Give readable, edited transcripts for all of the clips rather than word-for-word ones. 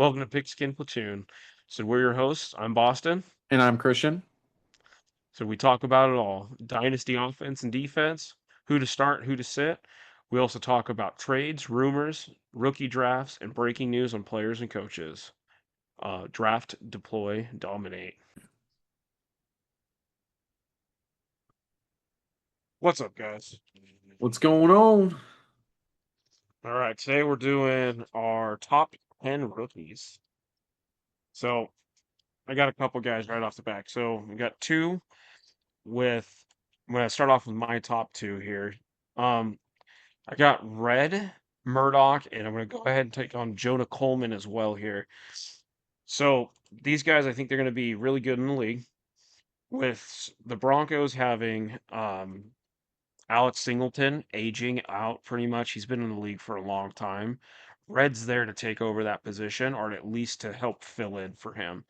Welcome to Pigskin Platoon. So we're your hosts. I'm Boston. And I'm Christian. So we talk about it all. Dynasty offense and defense, who to start, who to sit. We also talk about trades, rumors, rookie drafts, and breaking news on players and coaches. Draft, deploy, dominate. What's up, guys? What's going on? All right, today we're doing our top 10 rookies. So I got a couple guys right off the back. So we got two with, I'm going to start off with my top two here. Um, I got Red Murdoch, and I'm going to go ahead and take on Jonah Coleman as well here. So these guys, I think they're going to be really good in the league. With the Broncos having Alex Singleton aging out pretty much, he's been in the league for a long time. Red's there to take over that position, or at least to help fill in for him.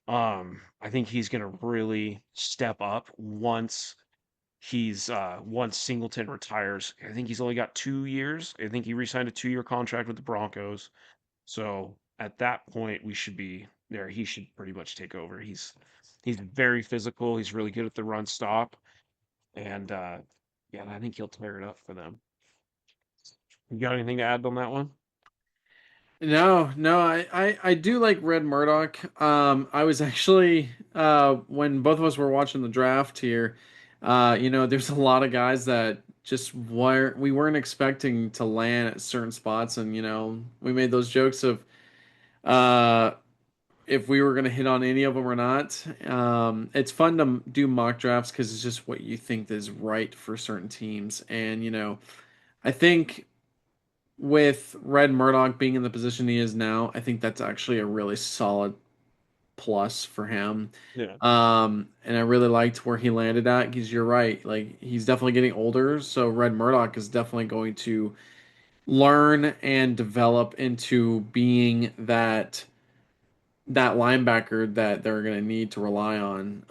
I think he's going to really step up once Singleton retires. I think he's only got 2 years. I think he re-signed a 2-year contract with the Broncos. So at that point, we should be there. He should pretty much take over. He's very physical. He's really good at the run stop, and yeah, I think he'll tear it up for them. You got anything to add on that one? No, I do like Red Murdoch. I was actually when both of us were watching the draft here, there's a lot of guys that just we weren't expecting to land at certain spots, and we made those jokes of uh if we were gonna hit on any of them or not. It's fun to do mock drafts because it's just what you think is right for certain teams, and I think with Red Murdoch being in the position he is now, I think that's actually a really solid plus for him. Yeah. And I really liked where he landed at because you're right. Like he's definitely getting older, so Red Murdoch is definitely going to learn and develop into being that linebacker that they're going to need to rely on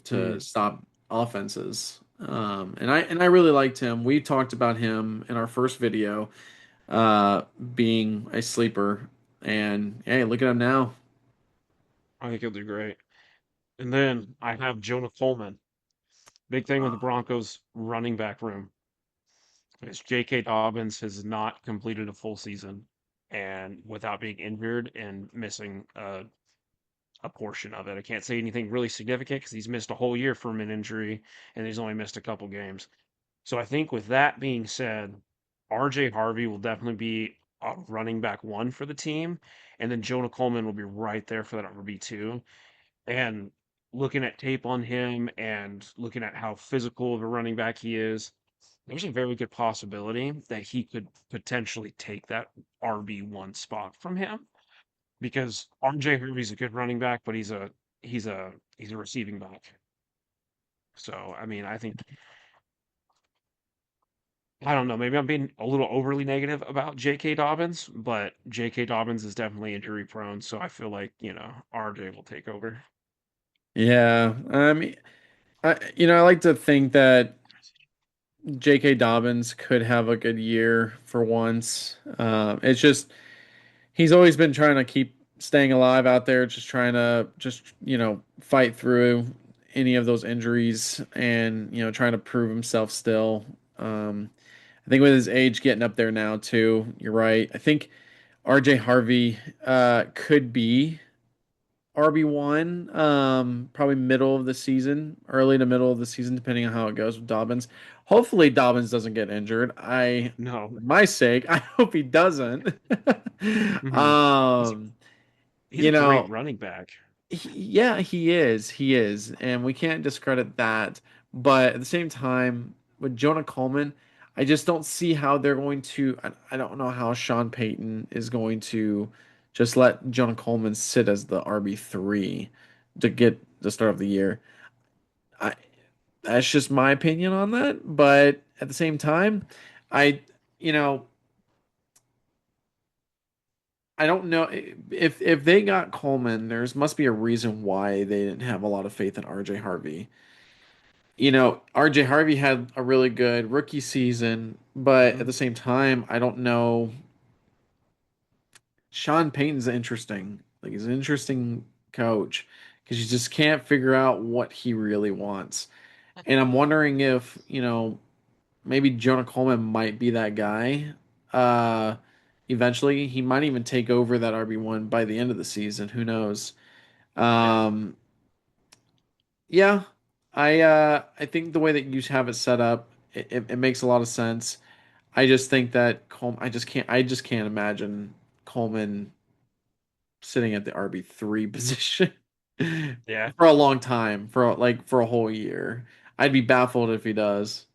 to Mm. stop offenses. And I really liked him. We talked about him in our first video uh, being a sleeper. And hey, look at him now. I think he'll do great. And then I have Jonah Coleman. Big thing with the Broncos running back room. Is J.K. Dobbins has not completed a full season and without being injured and missing a portion of it. I can't say anything really significant because he's missed a whole year from an injury and he's only missed a couple games. So I think with that being said, RJ Harvey will definitely be a running back one for the team, and then Jonah Coleman will be right there for that RB2. And looking at tape on him and looking at how physical of a running back he is, there's a very good possibility that he could potentially take that RB1 spot from him because RJ Harvey's a good running back, but he's a receiving back. So I mean, I don't know, maybe I'm being a little overly negative about J.K. Dobbins, but J.K. Dobbins is definitely injury prone, so I feel like, RJ will take over. Yeah, I like to think that J.K. Dobbins could have a good year for once. It's just he's always been trying to keep staying alive out there, just trying to fight through any of those injuries and trying to prove himself still. I think with his age getting up there now too, you're right. I think RJ Harvey could be RB1, probably middle of the season, early to middle of the season, depending on how it goes with Dobbins. Hopefully, Dobbins doesn't get injured. No. For my sake, I hope he doesn't. Mhm. He's um, he's a you great know, running back. yeah, he is, and we can't discredit that. But at the same time, with Jonah Coleman, I just don't see how they're going to. I don't know how Sean Payton is going to just let Jonah Coleman sit as the RB3 to get the start of the year. I That's just my opinion on that. But at the same time, I you know I don't know if they got Coleman. There's must be a reason why they didn't have a lot of faith in RJ Harvey. RJ Harvey had a really good rookie season, but at Mhm. the same time, I don't know. Sean Payton's interesting. Like he's an interesting coach because you just can't figure out what he really wants. And I'm wondering if, maybe Jonah Coleman might be that guy. Uh, Eventually, he might even take over that RB1 by the end of the season. Who knows? Yeah. Um, yeah, I think the way that you have it set up, it makes a lot of sense. I just think that I just can't imagine Coleman sitting at the RB3 position Yeah. for a long time, for a whole year. I'd be baffled if he does.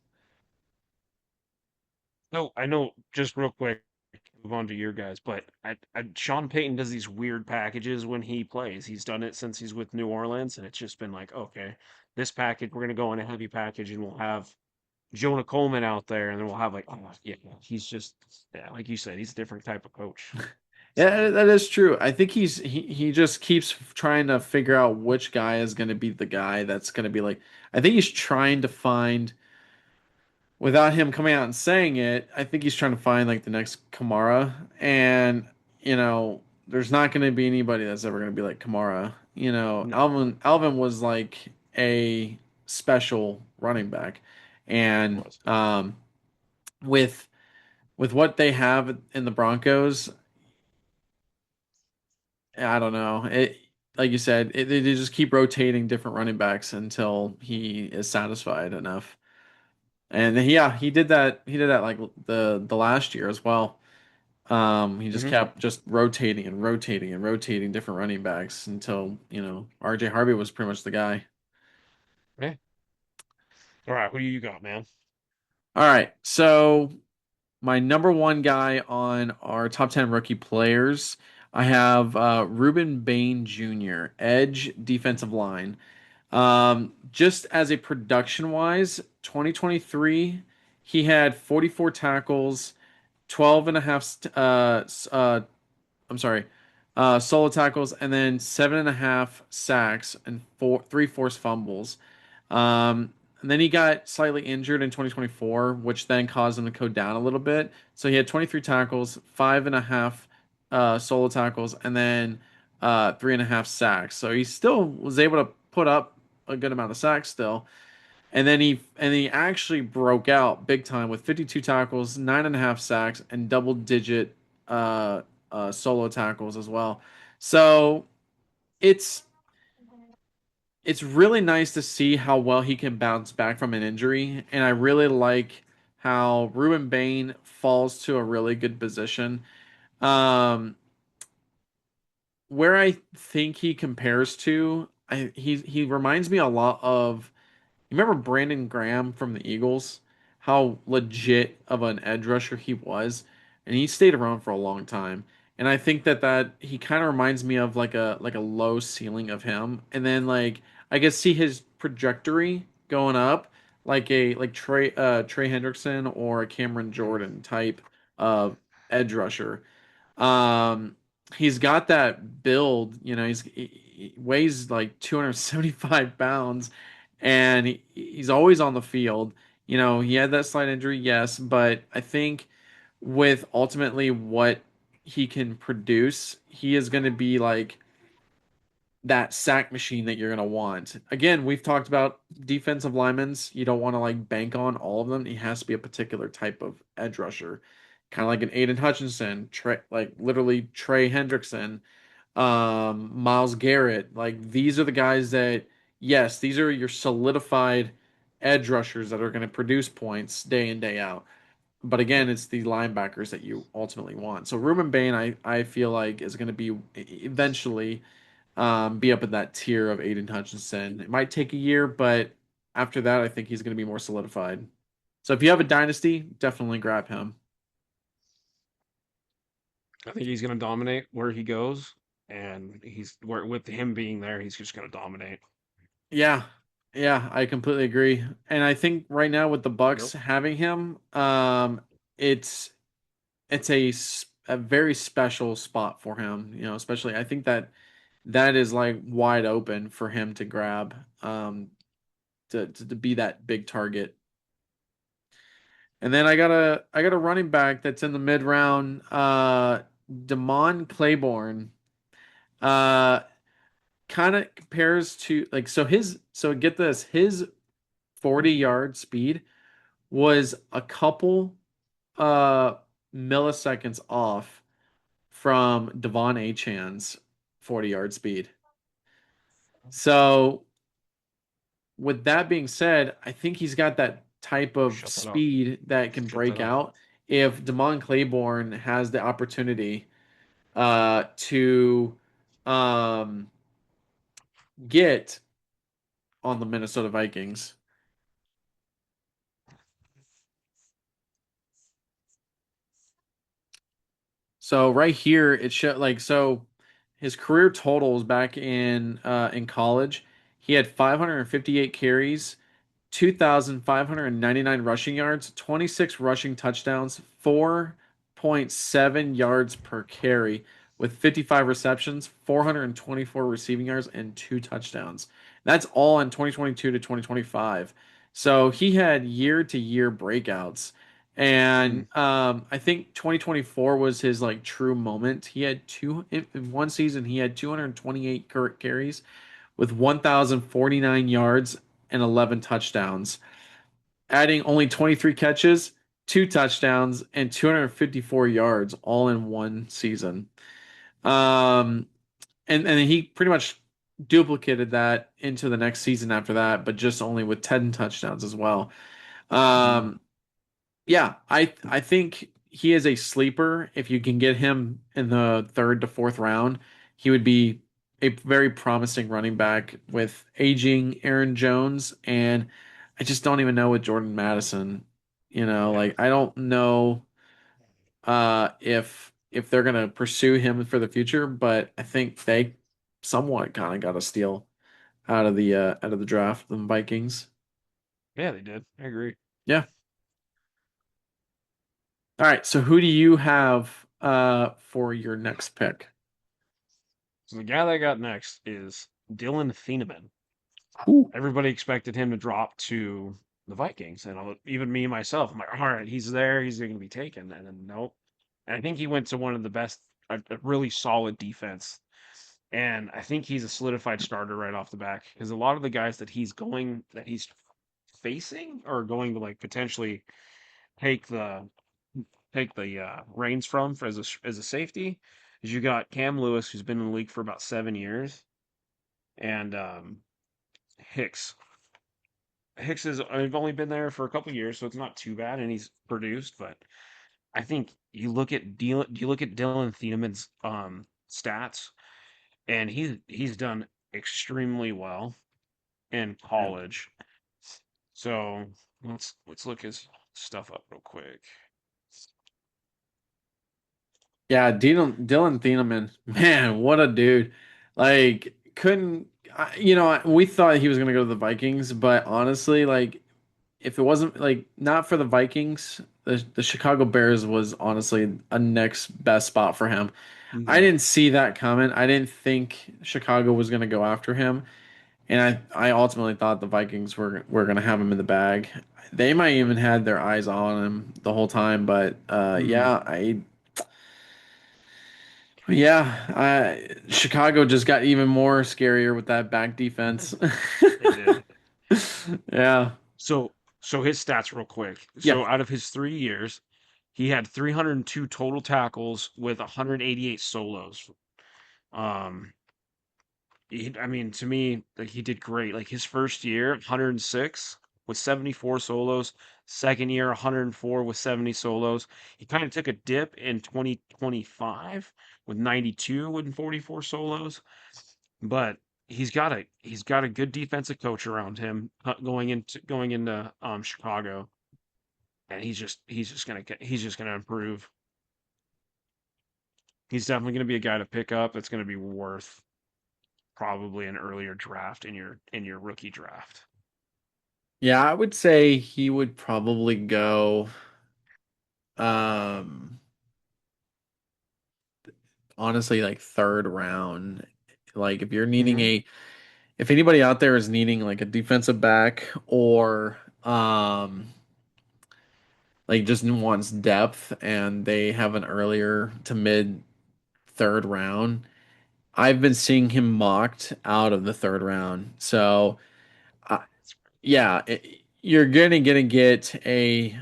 No, I know. Just real quick, move on to your guys, but Sean Payton does these weird packages when he plays. He's done it since he's with New Orleans, and it's just been like, okay, this package, we're gonna go in a heavy package, and we'll have Jonah Coleman out there, and then we'll have like, oh yeah, he's just, yeah, like you said, he's a different type of coach. Yeah, So, that is true. I think he just keeps trying to figure out which guy is going to be the guy that's going to be like. I think he's trying to find, without him coming out and saying it, I think he's trying to find like the next Kamara. And, there's not going to be anybody that's ever going to be like Kamara. no, Alvin was like a special running back. it And was. with what they have in the Broncos, I don't know. Like you said, they just keep rotating different running backs until he is satisfied enough. And yeah, he did that. He did that like the last year as well. He just Hmm. kept just rotating and rotating and rotating different running backs until, RJ Harvey was pretty much the guy. Yeah. All right, who do you got, man? All right. So my number one guy on our top 10 rookie players, I have Ruben Bain Jr., edge defensive line. Just as a production wise, 2023, he had 44 tackles, 12 and a half, I'm sorry, solo tackles, and then 7.5 sacks and three forced fumbles. And then he got slightly injured in 2024, which then caused him to go down a little bit. So he had 23 tackles, 5.5 solo tackles, and then 3.5 sacks. So he still was able to put up a good amount of sacks still. And he actually broke out big time with 52 tackles, 9.5 sacks, and double digit uh, solo tackles as well. So it's it's really nice to see how well he can bounce back from an injury, and I really like how Ruben Bain falls to a really good position. Um, where I think he compares to, he reminds me a lot of. You remember Brandon Graham from the Eagles? How legit of an edge rusher he was, and he stayed around for a long time. And I think that he kind of reminds me of like a low ceiling of him, and then like I could see his trajectory going up, like Trey Hendrickson or a Cameron Jordan type of edge rusher. Um, he's got that build, he weighs like 275 pounds, and he's always on the field. He had that slight injury, yes, but I think with ultimately what he can produce, he is going to be like that sack machine that you're going to want. Again, we've talked about defensive linemen. You don't want to like bank on all of them. He has to be a particular type of edge rusher, kind of like an Aiden Hutchinson, like literally Trey Hendrickson, Miles Garrett. Like these are the guys that, yes, these are your solidified edge rushers that are going to produce points day in, day out. But again, it's the linebackers that you ultimately want. So Ruben Bain, I feel like is going to be eventually be up in that tier of Aiden Hutchinson. It might take a year, but after that, I think he's going to be more solidified. So if you have a dynasty, definitely grab him. I think he's gonna dominate where he goes, and he's where with him being there, he's just gonna dominate. Yeah, yeah, I completely agree. And I think right now with the Bucks Yep. having him, it's a very special spot for him. Especially I think that is like wide open for him to grab, to be that big target. And then I got a running back that's in the mid round. Damon Claiborne uh kind of compares to like so get this, his 40-yard speed was a couple uh milliseconds off from Devon Achan's 40-yard speed. So with that being said, I think he's got that type of Shut that up. speed that can Shut that break up. out if Damon Claiborne has the opportunity to um, get on the Minnesota Vikings. So right here it show like so his career totals back in college, he had 558 carries, 2,599 rushing yards, 26 rushing touchdowns, 4.7 yards per carry with 55 receptions, 424 receiving yards, and two touchdowns. That's all in 2022 to 2025. So he had year to year breakouts. And Mm, I think 2024 was his like true moment. He had in one season, he had 228 carries with 1,049 yards and 11 touchdowns, adding only 23 catches, two touchdowns, and 254 yards all in one season. Um, and he pretty much duplicated that into the next season after that, but just only with 10 touchdowns as well. mm, Um, yeah, I think he is a sleeper. If you can get him in the third to fourth round, he would be a very promising running back with aging Aaron Jones, and I just don't even know with Jordan Madison. yeah. Like I don't know if they're gonna pursue him for the future, but I think they somewhat kind of got a steal out of the draft, the Vikings. Yeah, they did. I agree. Yeah. All right, so who do you have for your next pick? So the guy that I got next is Dylan Thieneman. Who? Everybody expected him to drop to the Vikings, and even me myself, I'm like, all right, he's there, he's going to be taken, and then nope. And I think he went to one of the best, a really solid defense, and I think he's a solidified starter right off the back because a lot of the guys that he's facing are going to like potentially take the reins from for as a safety. Is you got Cam Lewis, who's been in the league for about 7 years, and Hicks. Hicks is I've only been there for a couple years, so it's not too bad, and he's produced. But I think you look at Dylan Thieneman's stats, and he's done extremely well in college. So let's look his stuff up real quick. Yeah, Dylan Thieneman, man, what a dude! Like, couldn't we thought he was gonna go to the Vikings, but honestly, like, if it wasn't like not for the Vikings, the Chicago Bears was honestly a next best spot for him. I Hmm. didn't see that coming. I didn't think Chicago was gonna go after him, and I ultimately thought the Vikings were gonna have him in the bag. They might even had their eyes on him the whole time, but Hmm. yeah, Chicago just got even more scarier with that back defense. They did. Yeah. So his stats real quick. Yeah. So out of his 3 years, he had 302 total tackles with 188 solos. Um, I mean, to me, like he did great. Like his first year, 106 with 74 solos. Second year, 104 with 70 solos. He kind of took a dip in 2025 with 92 and 44 solos, but he's got a good defensive coach around him going into Chicago, and he's just gonna improve. He's definitely gonna be a guy to pick up. That's gonna be worth probably an earlier draft in your rookie draft. Yeah, I would say he would probably go um honestly like third round. Like Hmm. if anybody out there is needing like a defensive back or like just wants depth and they have an earlier to mid third round. I've been seeing him mocked out of the third round. So, uh, yeah, you're gonna get a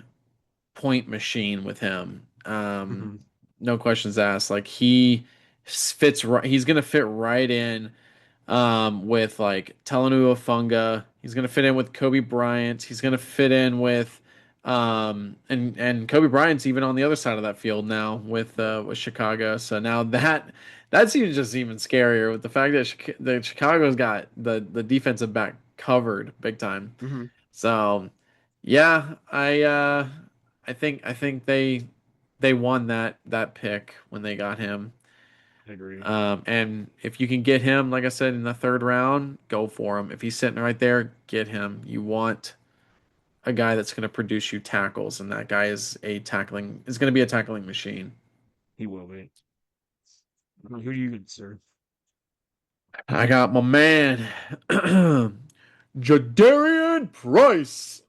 point machine with him. Hmm. No questions asked. Like fits right. He's gonna fit right in with like Talanoa Funga. He's gonna fit in with Kobe Bryant. He's gonna fit in with and Kobe Bryant's even on the other side of that field now with Chicago. So now that's even scarier with the fact that Chicago's got the defensive back covered big time. Hmm. So yeah, I think they won that pick when they got him. I agree. And if you can get him, like I said, in the third round, go for him. If he's sitting right there, get him. You want a guy that's going to produce you tackles, and that guy is going to be a tackling machine. He will be. Who do you consider? I got my man, Jadarian Price.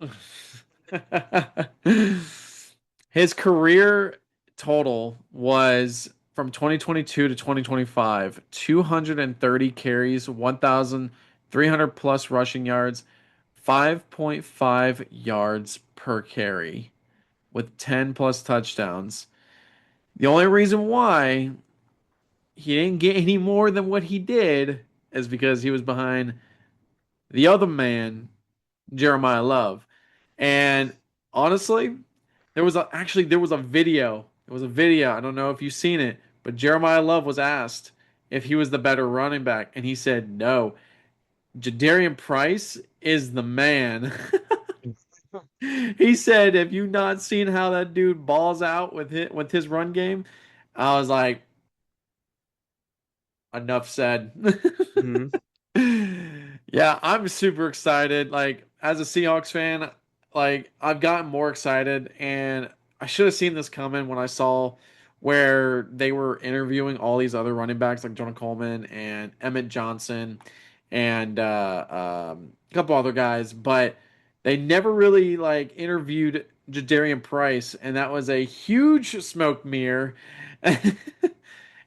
His career total was from 2022 to 2025, 230 carries, 1,300 plus rushing yards, 5.5 yards per carry with 10 plus touchdowns. The only reason why he didn't get any more than what he did is because he was behind the other man, Jeremiah Love. And honestly, there was a video. It was a video. I don't know if you've seen it, but Jeremiah Love was asked if he was the better running back, and he said no. Jadarian Price is the man. He said, "Have you not seen how that dude balls out with his run game?" I was like, enough said. Hmm. Yeah, I'm super excited. Like as a Seahawks fan, like I've gotten more excited and I should have seen this coming when I saw where they were interviewing all these other running backs like Jonah Coleman and Emmett Johnson and a couple other guys, but they never really like interviewed Jadarian Price, and that was a huge smoke mirror.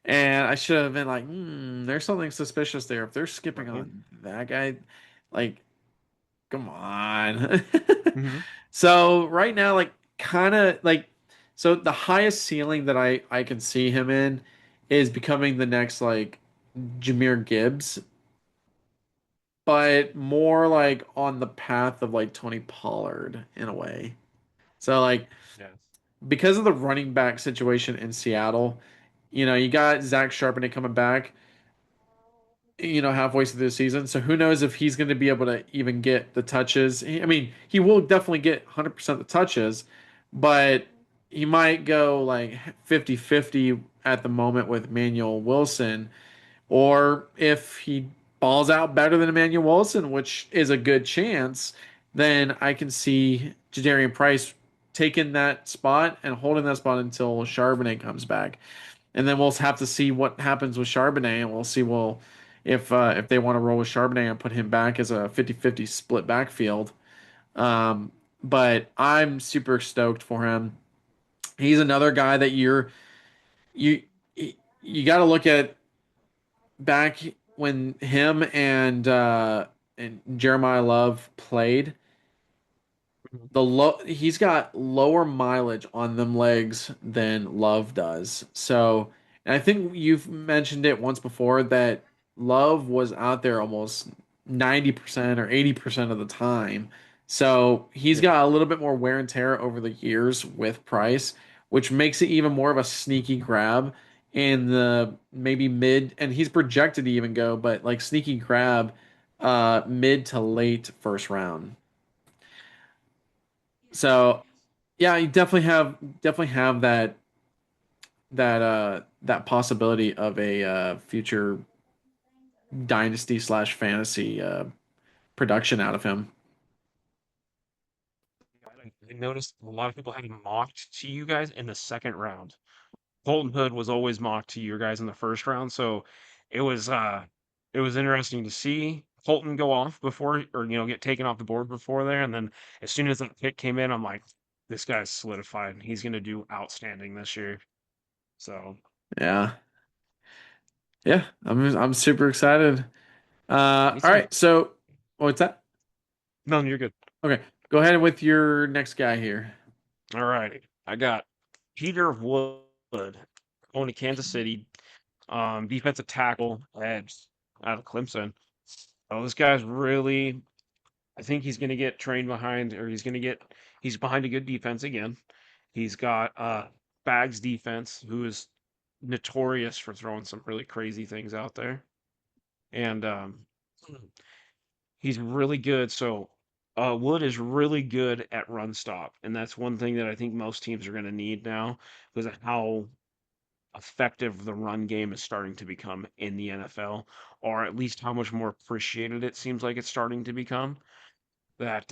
And I should have been like, there's something suspicious there. If they're skipping Right. on that guy, like, come on. Hmm. So right now, like, kind of like, so the highest ceiling that I can see him in is becoming the next like Jameer Gibbs, but more like on the path of like Tony Pollard in a way. So like Yes. because of the running back situation in Seattle, you got Zach Charbonnet coming back, halfway through the season. So who knows if he's going to be able to even get the touches. I mean, he will definitely get 100% the touches, but he might go like 50-50 at the moment with Manuel Wilson. Or if he balls out better than Emmanuel Wilson, which is a good chance, then I can see Jadarian Price taking that spot and holding that spot until Charbonnet comes back. And then we'll have to see what happens with Charbonnet, and we'll see if they want to roll with Charbonnet and put him back as a 50-50 split backfield. But I'm super stoked for him. He's another guy that you you got to look at back when him and Jeremiah Love played. Hmm. He's got lower mileage on them legs than Love does. So, and I think you've mentioned it once before that Love was out there almost 90% or 80% of the time. So he's Yeah. got a little bit more wear and tear over the years with Price, which makes it even more of a sneaky grab in the maybe mid, and he's projected to even go, but like sneaky grab mid to late first round. So yeah, you definitely have that possibility of a future dynasty slash fantasy production out of him. I noticed a lot of people had him mocked to you guys in the second round. Colton Hood was always mocked to your guys in the first round, so it was uh it was interesting to see Colton go off before or get taken off the board before there, and then as soon as that pick came in, I'm like, this guy's solidified. He's gonna do outstanding this year. So Yeah. Yeah, I'm super excited. Me All too. right, so what's that? No, you're good. Okay, go ahead with your next guy here. All right. I got Peter Wood going to Kansas City. Defensive tackle, edge out of Clemson. Oh, this guy's really. I think he's going to get trained behind, or he's behind a good defense again. He's got Bags defense, who is notorious for throwing some really crazy things out there, and he's really good. So Wood is really good at run stop, and that's one thing that I think most teams are going to need now because of how effective the run game is starting to become in the NFL, or at least how much more appreciated it seems like it's starting to become. That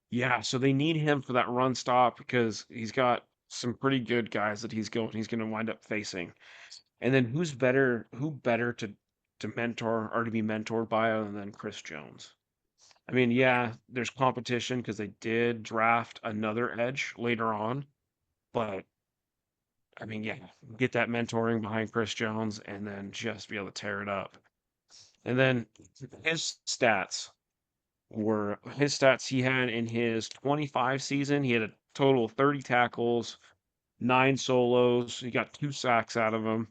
Yeah, so they need him for that run stop because he's got some pretty good guys that he's going to wind up facing. And then who better to mentor or to be mentored by other than Chris Jones? I mean, yeah, there's competition because they did draft another edge later on, but I mean, yeah, get that mentoring behind Chris Jones and then just be able to tear it up. And then his stats he had in his 25 season, he had a total of 30 tackles, 9 solos. He got 2 sacks out of them.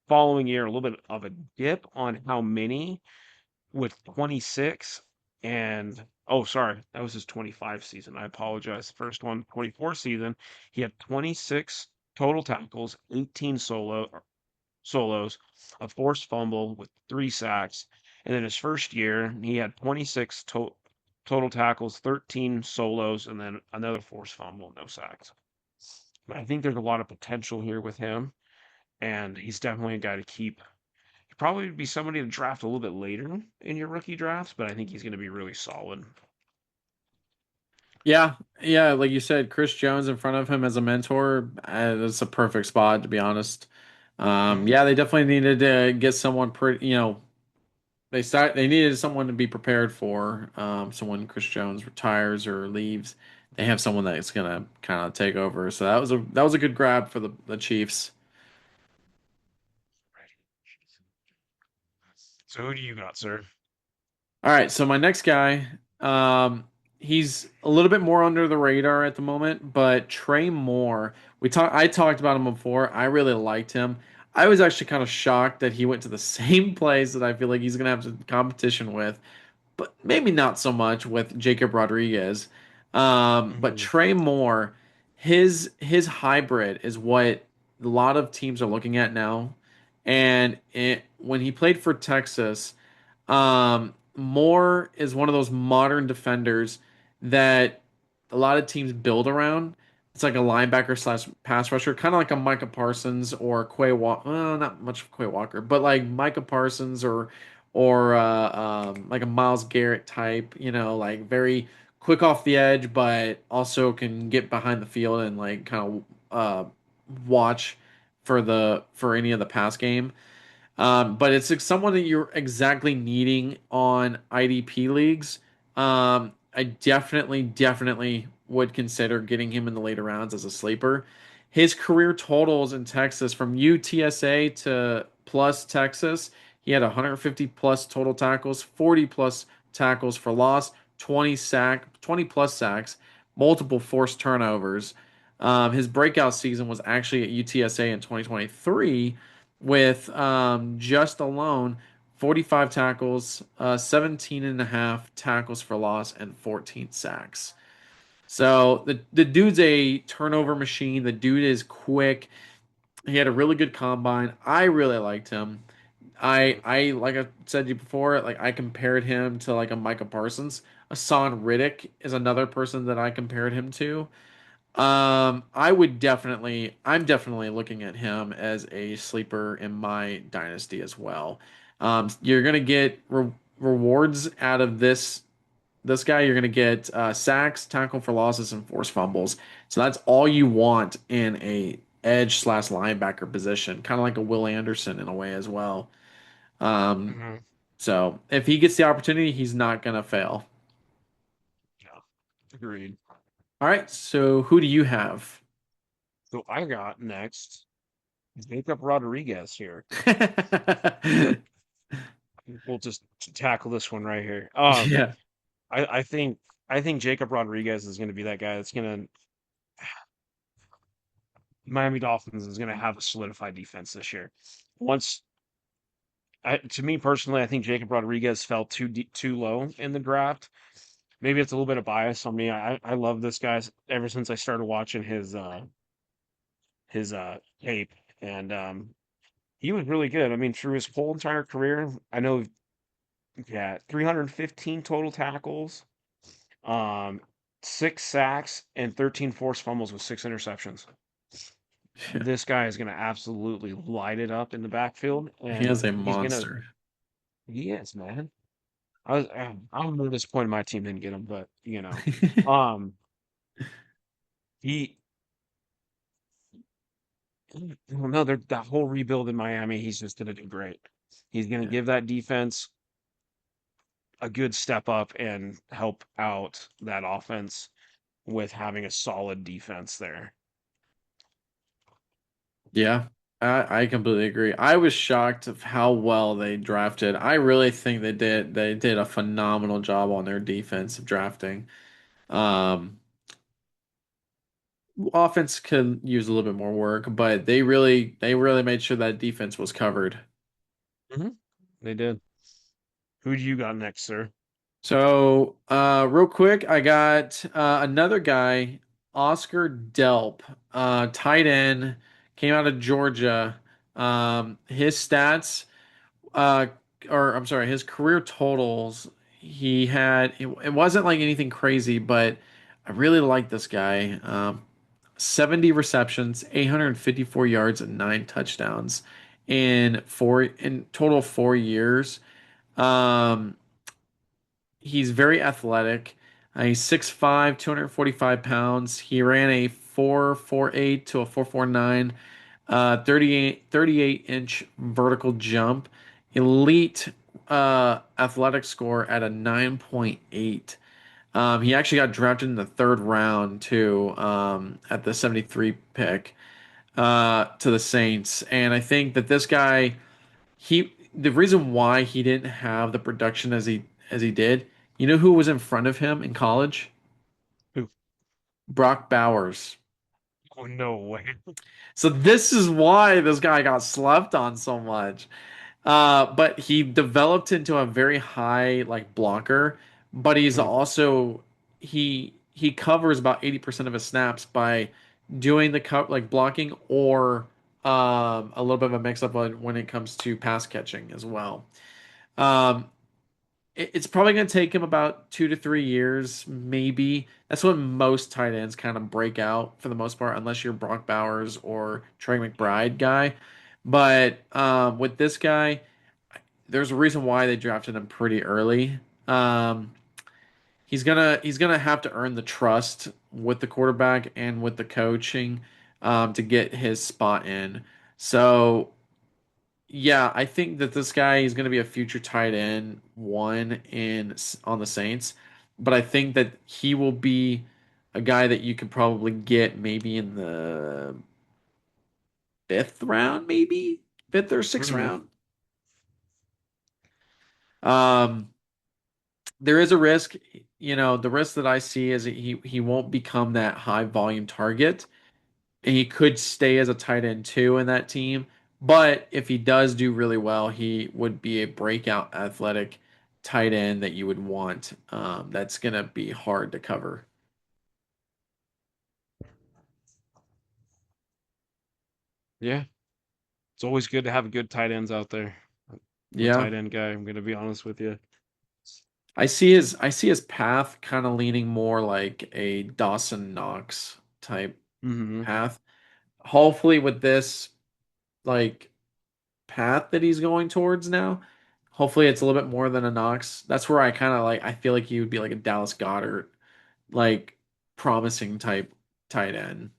Following year, a little bit of a dip on how many with 26. And oh, sorry, that was his 25 season. I apologize. First one, 24 season, he had 26 total tackles, 18 solos, a forced fumble with 3 sacks. And then his first year, he had 26 total tackles, 13 solos, and then another forced fumble, no sacks. But I think there's a lot of potential here with him, and he's definitely a guy to keep. He'd probably be somebody to draft a little bit later in your rookie drafts, but I think he's going to be really solid. Yeah, yeah, like you said, Chris Jones in front of him as a mentor, that's a perfect spot to be honest. Mhm. Yeah, they definitely needed to get someone pretty, they needed someone to be prepared for. So when Chris Jones retires or leaves, they have someone that's gonna kind of take over. So that was a good grab for the Chiefs. So who do you got, sir? All right, so my next guy, he's a little bit more under the radar at the moment, but Trey Moore. I talked about him before. I really liked him. I was actually kind of shocked that he went to the same place that I feel like he's gonna have some competition with, but maybe not so much with Jacob Rodriguez. But Mhm. Trey Moore, his hybrid is what a lot of teams are looking at now. And when he played for Texas. Moore is one of those modern defenders that a lot of teams build around. It's like a linebacker slash pass rusher, kind of like a Micah Parsons or Quay Walker. Well, not much Quay Walker, but like Micah Parsons or like a Miles Garrett type. Like very quick off the edge, but also can get behind the field and like kind of watch for any of the pass game. But it's like someone that you're exactly needing on IDP leagues. I definitely would consider getting him in the later rounds as a sleeper. His career totals in Texas from UTSA to plus Texas, he had 150 plus total tackles, 40 plus tackles for loss, 20 plus sacks, multiple forced turnovers. His breakout season was actually at UTSA in 2023 with just alone 45 tackles, 17 and a half tackles for loss, and 14 sacks. So the dude's a turnover machine. The dude is quick. He had a really good combine. I really liked him. I like I said to you before, like I compared him to like a Micah Parsons. Hassan Riddick is another person that I compared him to. I'm definitely looking at him as a sleeper in my dynasty as well. You're gonna get rewards out of this guy. You're gonna get sacks, tackle for losses, and forced fumbles. So that's all you want in a edge slash linebacker position, kind of like a Will Anderson in a way as well. Um, Mhm. so if he gets the opportunity, he's not gonna fail. Yeah, agreed. All right, so who do you have? So I got next. Jacob Rodriguez here. We'll just tackle this one right here. Yeah. I think Jacob Rodriguez is going to be that guy that's going to Miami Dolphins is going to have a solidified defense this year. Once to me personally, I think Jacob Rodriguez fell too low in the draft. Maybe it's a little bit of bias on me. I love this guy ever since I started watching his tape, and he was really good. I mean, through his whole entire career, I know, yeah, 315 total tackles, um, 6 sacks, and 13 forced fumbles with 6 interceptions. This guy is going to absolutely light it up in the backfield, He and is a he's going to. monster. He is, man. I'm more disappointed my team didn't get him, but um, he. I don't know. That whole rebuild in Miami, he's just going to do great. He's going to Yeah. give that defense a good step up and help out that offense with having a solid defense there. Yeah, I completely agree. I was shocked of how well they drafted. I really think they did a phenomenal job on their defensive drafting. Um, Offense could use a little bit more work, but they really made sure that defense was covered. Hmm. They did. Who do you got next, sir? So, real quick, I got another guy, Oscar Delp, tight end, came out of Georgia. His stats, uh, or I'm sorry, his career totals, it wasn't like anything crazy, but I really like this guy. 70 receptions, 854 yards, and 9 touchdowns in total 4 years. Um, He's very athletic. He's 6'5", 245 pounds. He ran a 4.48 to a 4.49, 38-inch vertical jump. Elite athletic score at a 9.8. He actually got drafted in the third round too, at the 73 pick to the Saints. And I think that this guy, the reason why he didn't have the production as he did, you know who was in front of him in college? Who? Brock Bowers. Oh, no way. So this is why this guy got slept on so much. But he developed into a very high like blocker, but he's Mhm. also he covers about 80% of his snaps by doing the like blocking or a little bit of a mix up when it comes to pass catching as well. Um, it's probably going to take him about 2 to 3 years, maybe. That's when most tight ends kind of break out for the most part, unless you're Brock Bowers or Trey McBride guy. But with this guy, there's a reason why they drafted him pretty early. Um, he's gonna have to earn the trust with the quarterback and with the coaching to get his spot in. So yeah, I think that this guy is going to be a future tight end one on the Saints, but I think that he will be a guy that you could probably get maybe in the fifth round, maybe fifth or sixth Mhm. round. Um, there is a risk, the risk that I see is that he won't become that high volume target. And he could stay as a tight end too in that team. But if he does do really well, he would be a breakout athletic tight end that you would want. That's gonna be hard to cover. Yeah, it's always good to have good tight ends out there. I'm a Yeah, tight end guy. I'm gonna be honest with you. I see his path kind of leaning more like a Dawson Knox type Hmm. path. Hopefully, with this like path that he's going towards now, hopefully it's a little bit more than a Knox. That's where I kind of like. I feel like he would be like a Dallas Goddard like promising type tight end.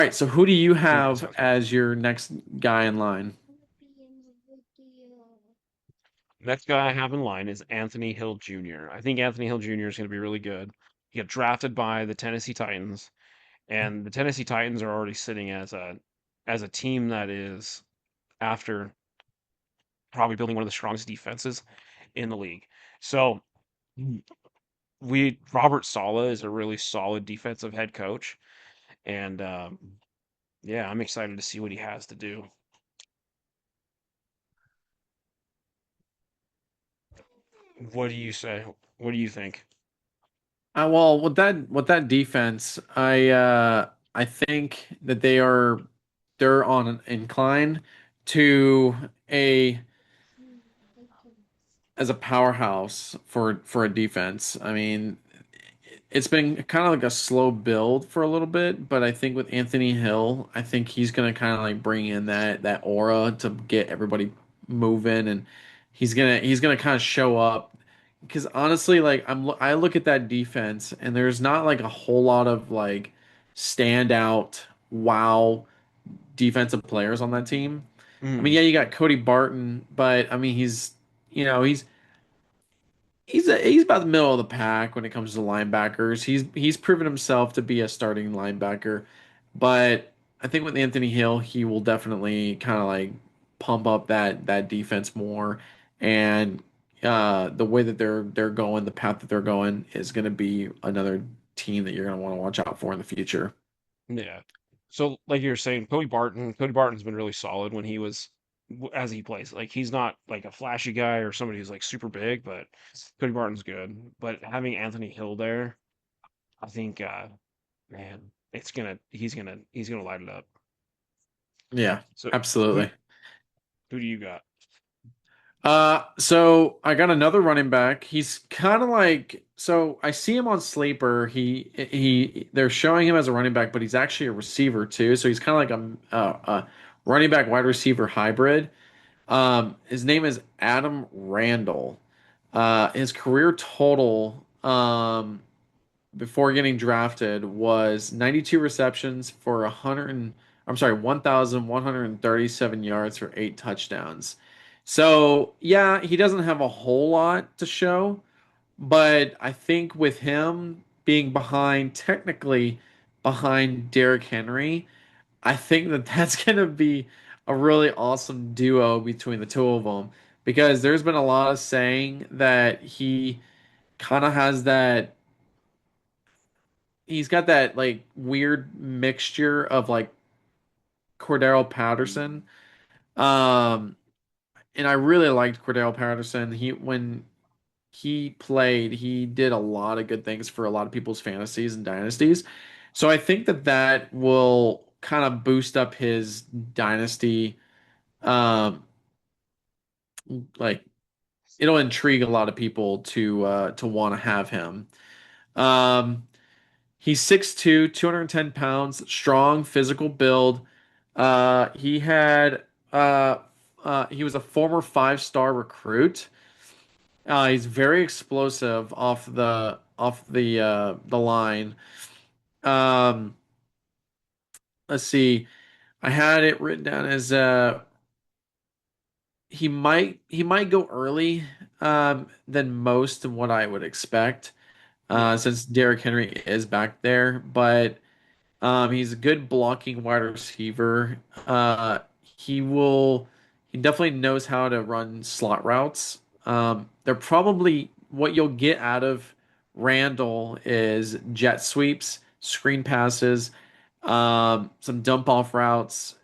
All right, so who do you Yeah, that have sounds good. as your next guy in line? Next guy I have in line is Anthony Hill Jr. I think Anthony Hill Jr. is going to be really good. He got drafted by the Tennessee Titans, and the Tennessee Titans are already sitting as a as a team that is after probably building one of the strongest defenses in the league. So we Robert Sala is a really solid defensive head coach, and yeah, I'm excited to see what he has to do. What do you say? What do you think? Well, with that defense, I think that they're on an incline to a as a powerhouse for a defense. I mean, it's been kind of like a slow build for a little bit, but I think with Anthony Hill, I think he's gonna kind of like bring in that aura to get everybody moving, and he's gonna kind of show up. Because honestly, like I look at that defense, and there's not like a whole lot of like standout wow defensive players on that team. I mean, Mm, yeah, you got Cody Barton, but I mean you know he's about the middle of the pack when it comes to linebackers. He's proven himself to be a starting linebacker, but I think with Anthony Hill, he will definitely kind of like pump up that defense more, and the way that they're going, the path that they're going is going to be another team that you're going to want to watch out for in the future. yeah. So, like you were saying, Cody Barton's been really solid when he was as he plays. Like he's not like a flashy guy or somebody who's like super big, but Cody Barton's good. But having Anthony Hill there, I think, man, he's gonna light it up. Yeah, So, who absolutely. who do you got? So I got another running back. He's kind of like so I see him on Sleeper. They're showing him as a running back, but he's actually a receiver too. So he's kind of like a running back wide receiver hybrid. His name is Adam Randall. His career total before getting drafted was 92 receptions for 1,137 yards for 8 touchdowns. So, yeah, he doesn't have a whole lot to show, but I think with him being technically behind Derrick Henry, I think that that's going to be a really awesome duo between the two of them because there's been a lot of saying that he kind of has that he's got that like weird mixture of like Cordero Patterson. Um, and I really liked Cordero Patterson. When he played, he did a lot of good things for a lot of people's fantasies and dynasties. So I think that that will kind of boost up his dynasty. Um, like it'll intrigue a lot of people to want to have him. Um, He's 6'2", 210 pounds, strong physical build. He had he was a former five-star recruit. He's very explosive off the line. Um, let's see. I had it written down as he might go early than most of what I would expect Yeah, since Derrick Henry is back there, but he's a good blocking wide receiver. He definitely knows how to run slot routes. They're probably what you'll get out of Randall is jet sweeps, screen passes, some dump off routes.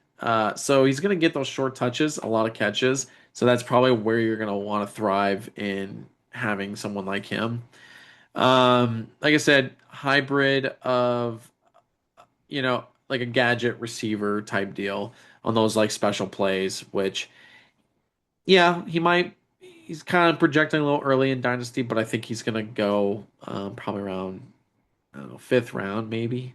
So he's going to get those short touches, a lot of catches. So that's probably where you're going to want to thrive in having someone like him. Like I said, hybrid of like a gadget receiver type deal on those like special plays, which, yeah, he's kind of projecting a little early in Dynasty, but I think he's going to go probably around, I don't know, fifth round, maybe.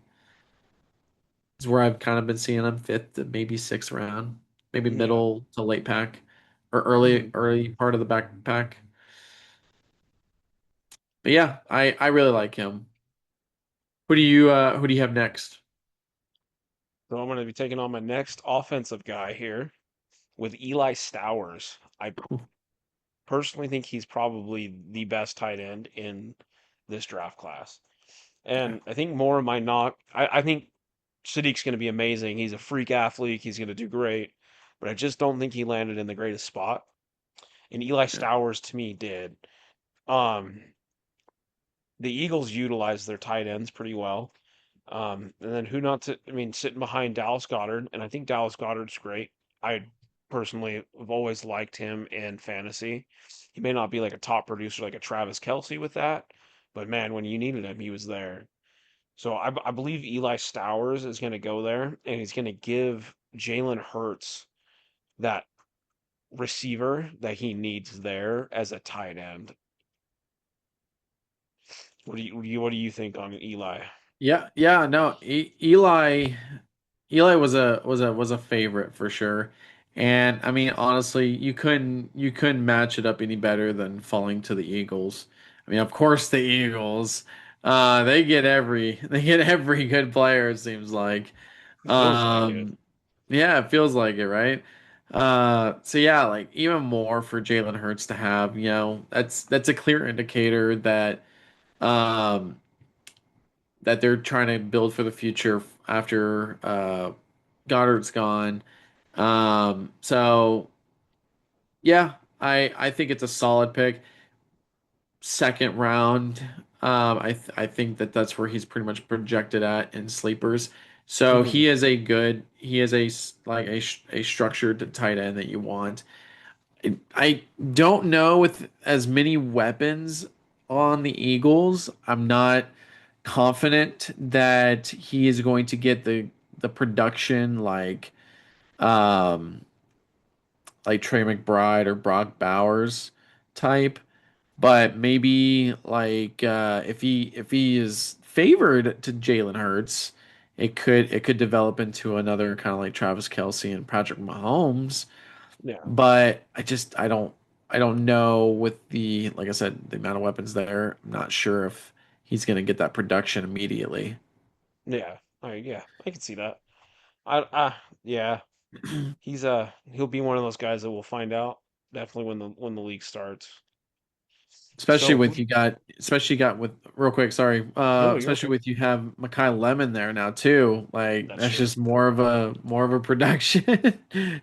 Is where I've kind of been seeing him fifth to maybe sixth round, maybe yeah. middle to late pack or Mhm. early part of the back pack. But yeah, I really like him. Who do you have next? So I'm going to be taking on my next offensive guy here with Eli Stowers. I personally think he's probably the best tight end in this draft class. Okay. And I think more of my knock, I think Sadiq's going to be amazing. He's a freak athlete. He's going to do great. But I just don't think he landed in the greatest spot. And Eli Yeah. Stowers to me did. Um, the Eagles utilized their tight ends pretty well. And then who not to, I mean, sitting behind Dallas Goddard, and I think Dallas Goddard's great. I personally have always liked him in fantasy. He may not be like a top producer like a Travis Kelce with that, but man, when you needed him, he was there. So I believe Eli Stowers is going to go there, and he's going to give Jalen Hurts that receiver that he needs there as a tight end. What do you think on Eli? Yeah, yeah, no, Eli was a favorite for sure. And I mean, honestly, you couldn't match it up any better than falling to the Eagles. I mean, of course the Eagles, they get every good player, it seems like. It feels like it. Um, yeah, it feels like it, right? So yeah, like even more for Jalen Hurts to have, that's a clear indicator um that they're trying to build for the future after Goddard's gone. So yeah, I think it's a solid pick. Second round, I think that's where he's pretty much projected at in sleepers. So Hmm. he is a structured tight end that you want. I don't know with as many weapons on the Eagles. I'm not confident that he is going to get the production um like Trey McBride or Brock Bowers type, but maybe if he is favored to Jalen Hurts, it could develop into another kind of like Travis Kelce and Patrick Mahomes. Yeah, But I don't know with the like I said the amount of weapons there. I'm not sure if he's going to get that production immediately. yeah, yeah. I can see that. Yeah. He'll be one of those guys that we'll find out definitely when the league starts. Especially So with especially got with real quick, sorry. no, you're Especially okay. with you have Makai Lemon there now too. Like That's that's true. just more of a production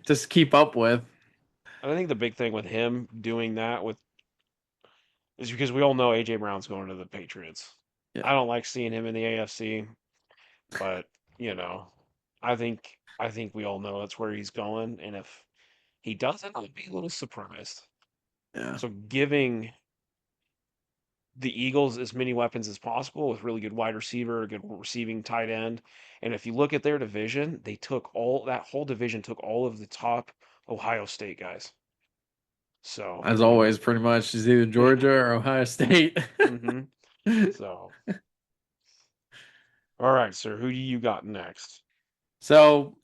just keep up with. And I think the big thing with him doing that with is because we all know AJ Brown's going to the Patriots. I Yeah. don't like seeing him in the AFC, but you know, I think we all know that's where he's going, and if he doesn't, I'd be a little surprised. Yeah. So giving the Eagles as many weapons as possible with really good wide receiver, good receiving tight end. And if you look at their division, that whole division took all of the top Ohio State guys. So, As always, pretty much is either yeah. Georgia or Ohio State. Hmm. So, all right, sir, who do you got next? So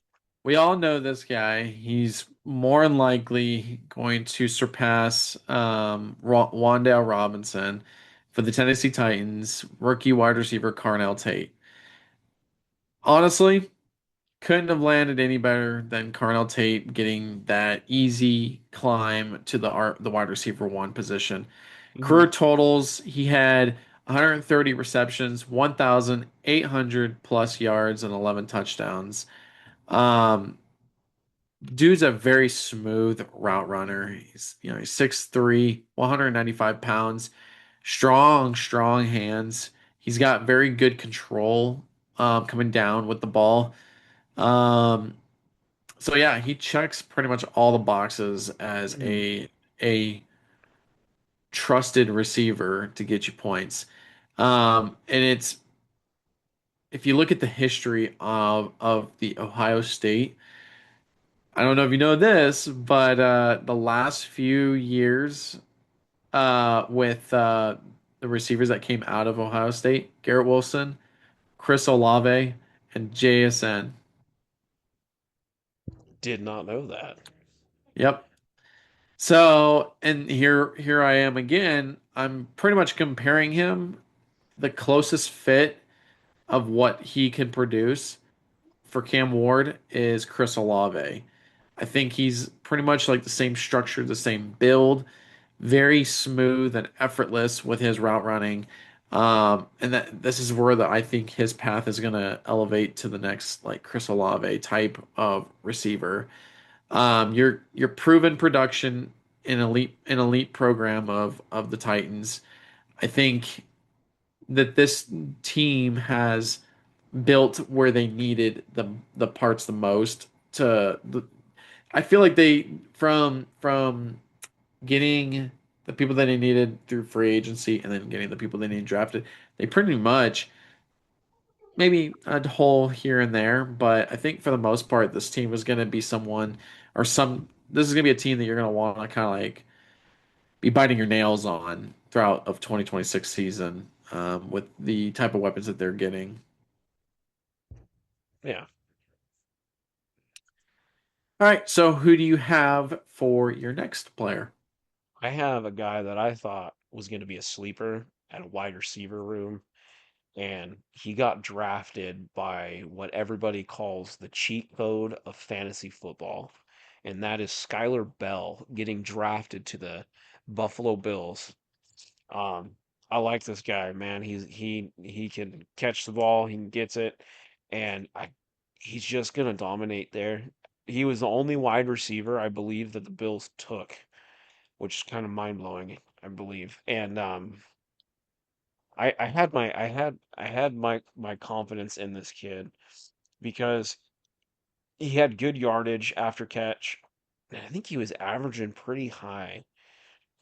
we all know this guy. He's more than likely going to surpass Wandale Robinson for the Tennessee Titans, rookie wide receiver Carnell Tate. Honestly, couldn't have landed any better than Carnell Tate getting that easy climb to the wide receiver one position. Hmm. Career totals, he had 130 receptions, 1,800 plus yards, and 11 touchdowns. Um, Dude's a very smooth route runner. He's 6'3", 195 pounds, strong hands. He's got very good control coming down with the ball. Um, so yeah, he checks pretty much all the boxes as Hmm. a trusted receiver to get you points. And it's if you look at the history of the Ohio State, I don't know if you know this, but the last few years with the receivers that came out of Ohio State, Garrett Wilson, Chris Olave, and JSN. Did not know that. Yep. So, and here I am again. I'm pretty much comparing him the closest fit of what he can produce for Cam Ward is Chris Olave. I think he's pretty much like the same structure, the same build, very smooth and effortless with his route running. And that this is where I think his path is going to elevate to the next like Chris Olave type of receiver. Your proven production in elite program of the Titans. I think that this team has built where they needed the parts the most I feel like they from getting the people that they needed through free agency and then getting the people they needed drafted, they pretty much maybe a hole here and there, but I think for the most part this team is going to be someone or some this is going to be a team that you're going to want to kind of like be biting your nails on throughout of 2026 season with the type of weapons that they're getting. Yeah, All right, so who do you have for your next player? I have a guy that I thought was going to be a sleeper at a wide receiver room, and he got drafted by what everybody calls the cheat code of fantasy football, and that is Skylar Bell getting drafted to the Buffalo Bills. Um, I like this guy, man. He can catch the ball, he gets it, and he's just gonna dominate there. He was the only wide receiver I believe that the Bills took, which is kind of mind blowing, I believe. And I had my confidence in this kid because he had good yardage after catch. And I think he was averaging pretty high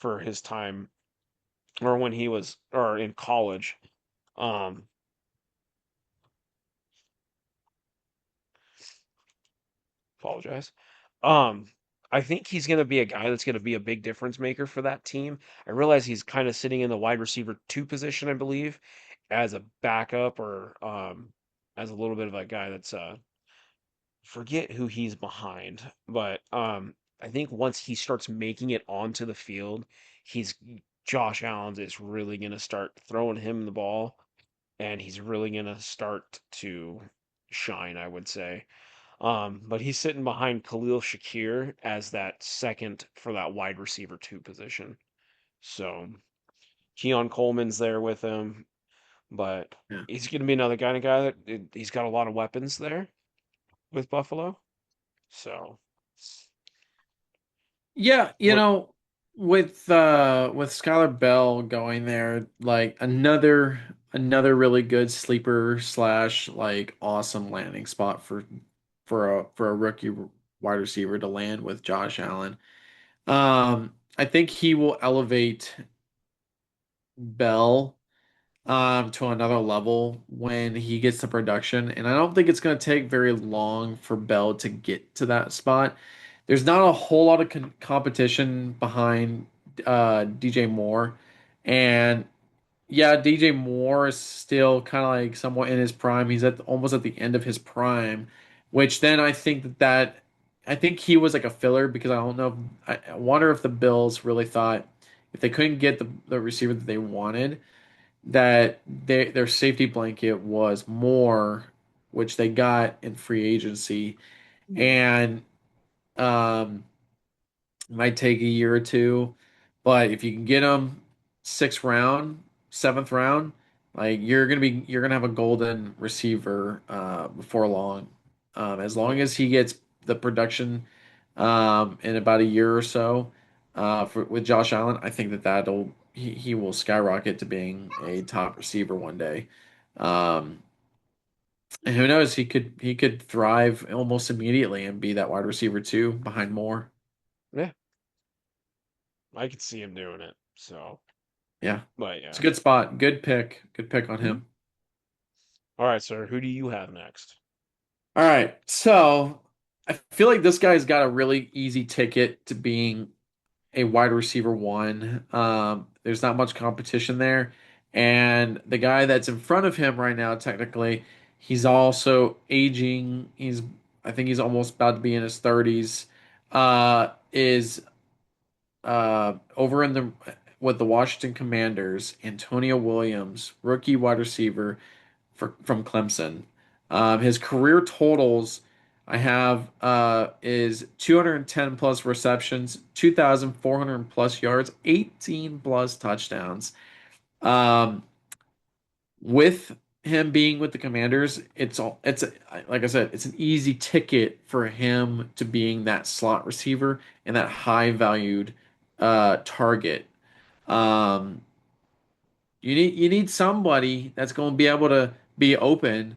for his time or when he was or in college. Um, Apologize. Um, I think he's going to be a guy that's going to be a big difference maker for that team. I realize he's kind of sitting in the wide receiver two position, I believe, as a backup or as a little bit of a guy that's forget who he's behind, but I think once he starts making it onto the field, he's Josh Allen's is really going to start throwing him the ball and he's really going to start to shine, I would say. But he's sitting behind Khalil Shakir as that second for that wide receiver two position. So Keon Coleman's there with him, but Yeah. he's going to be another kind of guy that he's got a lot of weapons there with Buffalo. So Yeah, what? with Skylar Bell going there, like another really good sleeper slash like awesome landing spot for a rookie wide receiver to land with Josh Allen. I think he will elevate Bell to another level when he gets to production. And I don't think it's going to take very long for Bell to get to that spot. There's not a whole lot of competition behind DJ Moore. And yeah, DJ Moore is still kind of like somewhat in his prime. He's almost at the end of his prime, which then I think I think he was like a filler because I don't know. I wonder if the Bills really thought if they couldn't get the receiver that they wanted that their safety blanket was more, which they got in free agency, and um, it might take a year or two, but if you can get them sixth round, seventh round, like you're gonna have a golden receiver before long. As long Yeah, as he gets the production in about a year or so with Josh Allen, I think he will skyrocket to being a top receiver one day. Um, and who knows, he could thrive almost immediately and be that wide receiver too behind Moore. yeah, I could see him doing it. So, Yeah. but It's yeah. a good spot. Good pick. Good pick on Mhm. him. All right, sir. Who do you have next? All right. So I feel like this guy's got a really easy ticket to being a wide receiver one. There's not much competition there. And the guy that's in front of him right now, technically, he's also aging. I think he's almost about to be in his 30s. Is over in the with the Washington Commanders, Antonio Williams, rookie wide receiver from Clemson. His career totals I have is 210 plus receptions, 2,400 plus yards, 18 plus touchdowns. Um, with him being with the Commanders, like I said, it's an easy ticket for him to being that slot receiver and that high valued target. Um, you need somebody that's going to be able to be open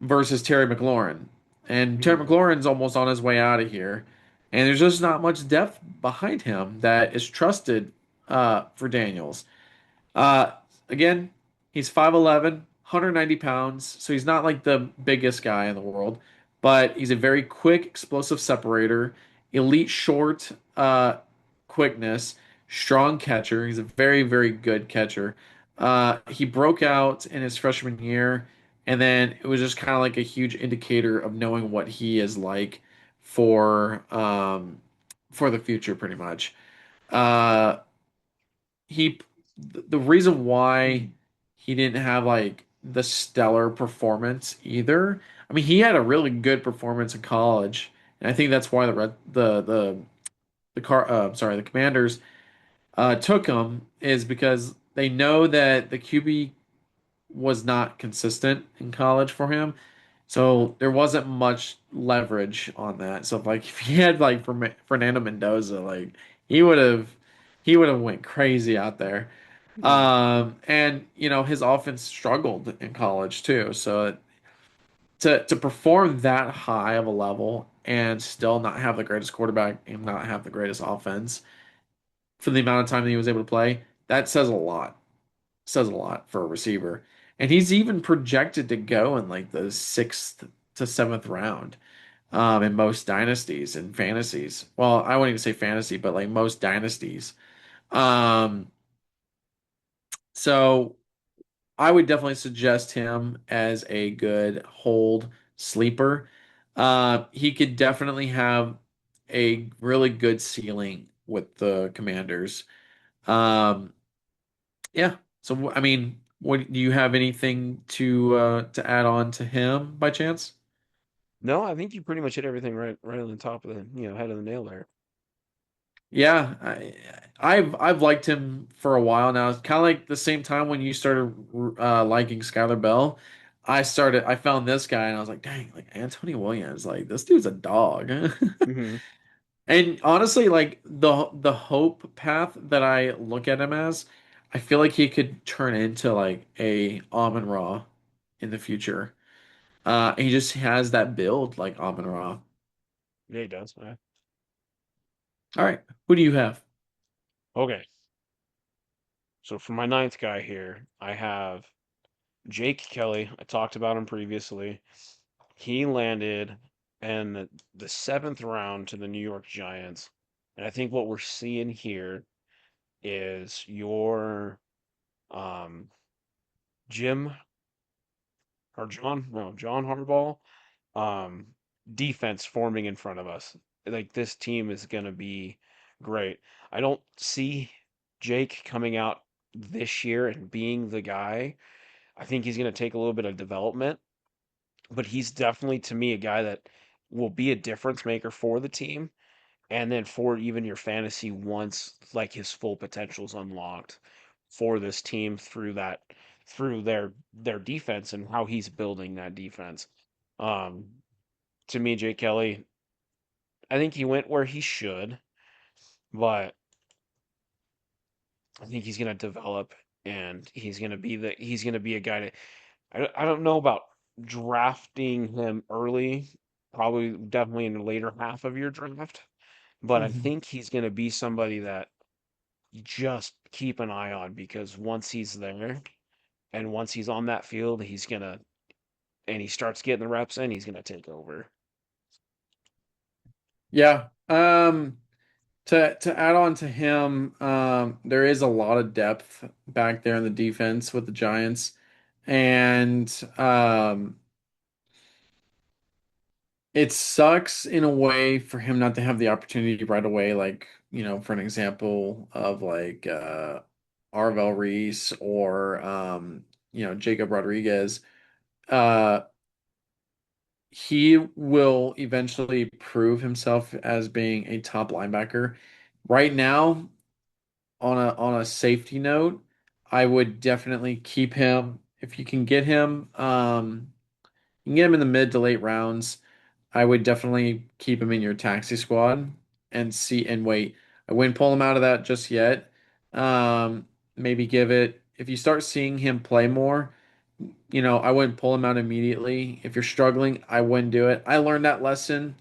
versus Terry McLaurin. And Terry Mhm. McLaurin's almost on his way out of here. And there's just not much depth behind him that is trusted for Daniels. Uh, Again, he's 5'11", 190 pounds, so he's not like the biggest guy in the world, but he's a very quick, explosive separator, elite short quickness, strong catcher. He's a very, very good catcher. He broke out in his freshman year, and then it was just kind of like a huge indicator of knowing what he is like for for the future, pretty much. Uh, he the reason why he didn't have like the stellar performance either. I mean, he had a really good performance in college, and I think that's why the Commanders took him is because they know that the QB was not consistent in college for him. So there wasn't much leverage on that. So like if he had like Fernando Mendoza, like he would have he would have went crazy out there. Mhm. And his offense struggled in college too. So to perform that high of a level and still not have the greatest quarterback and not have the greatest offense for the amount of time that he was able to play, that says a lot for a receiver. And he's even projected to go in like the sixth to seventh round in most dynasties and fantasies. Well, I wouldn't even say fantasy, but like most dynasties. Um, so I would definitely suggest him as a good hold sleeper. He could definitely have a really good ceiling with the Commanders. Um, Yeah. So, I mean, what do you have anything to add on to him by chance? No, I think you pretty much hit everything right on the top of the, head of the nail there. Yeah, I've liked him for a while now. It's kind of like the same time when you started liking Skylar Bell. I found this guy and I was like, dang, like Anthony Williams, like this dude's a dog. Hmm. And honestly, like the hope path that I look at him as, I feel like he could turn into like a Amon Ra in the future. He just has that build like Amon Ra. Yeah, he does. Yeah. All right, who do you have? Okay, so for my ninth guy here, I have Jake Kelly. I talked about him previously. He landed in the seventh round to the New York Giants. And I think what we're seeing here is your um, Jim or John, no, John Harbaugh um, defense forming in front of us. Like this team is going to be great. I don't see Jake coming out this year and being the guy. I think he's going to take a little bit of development, but he's definitely to me a guy that will be a difference maker for the team and then for even your fantasy once like his full potential is unlocked for this team through their defense and how he's building that defense. Um, to me, Jay Kelly, I think he went where he should, but I think he's gonna develop and he's gonna be a guy that I don't know about drafting him early, probably definitely in the later half of your draft, but I Mhm. think he's gonna be somebody that you just keep an eye on because once he's there and once he's on that field, and he starts getting the reps in, he's gonna take over. Yeah. To add on to him, there is a lot of depth back there in the defense with the Giants, and it sucks in a way for him not to have the opportunity right away, like, for an example of like Arvel Reese or Jacob Rodriguez. Uh he will eventually prove himself as being a top linebacker. Right now, on a safety note, I would definitely keep him if you can get him, you can get him in the mid to late rounds. I would definitely keep him in your taxi squad and see and wait. I wouldn't pull him out of that just yet. Maybe give it if you start seeing him play more, I wouldn't pull him out immediately. If you're struggling, I wouldn't do it. I learned that lesson.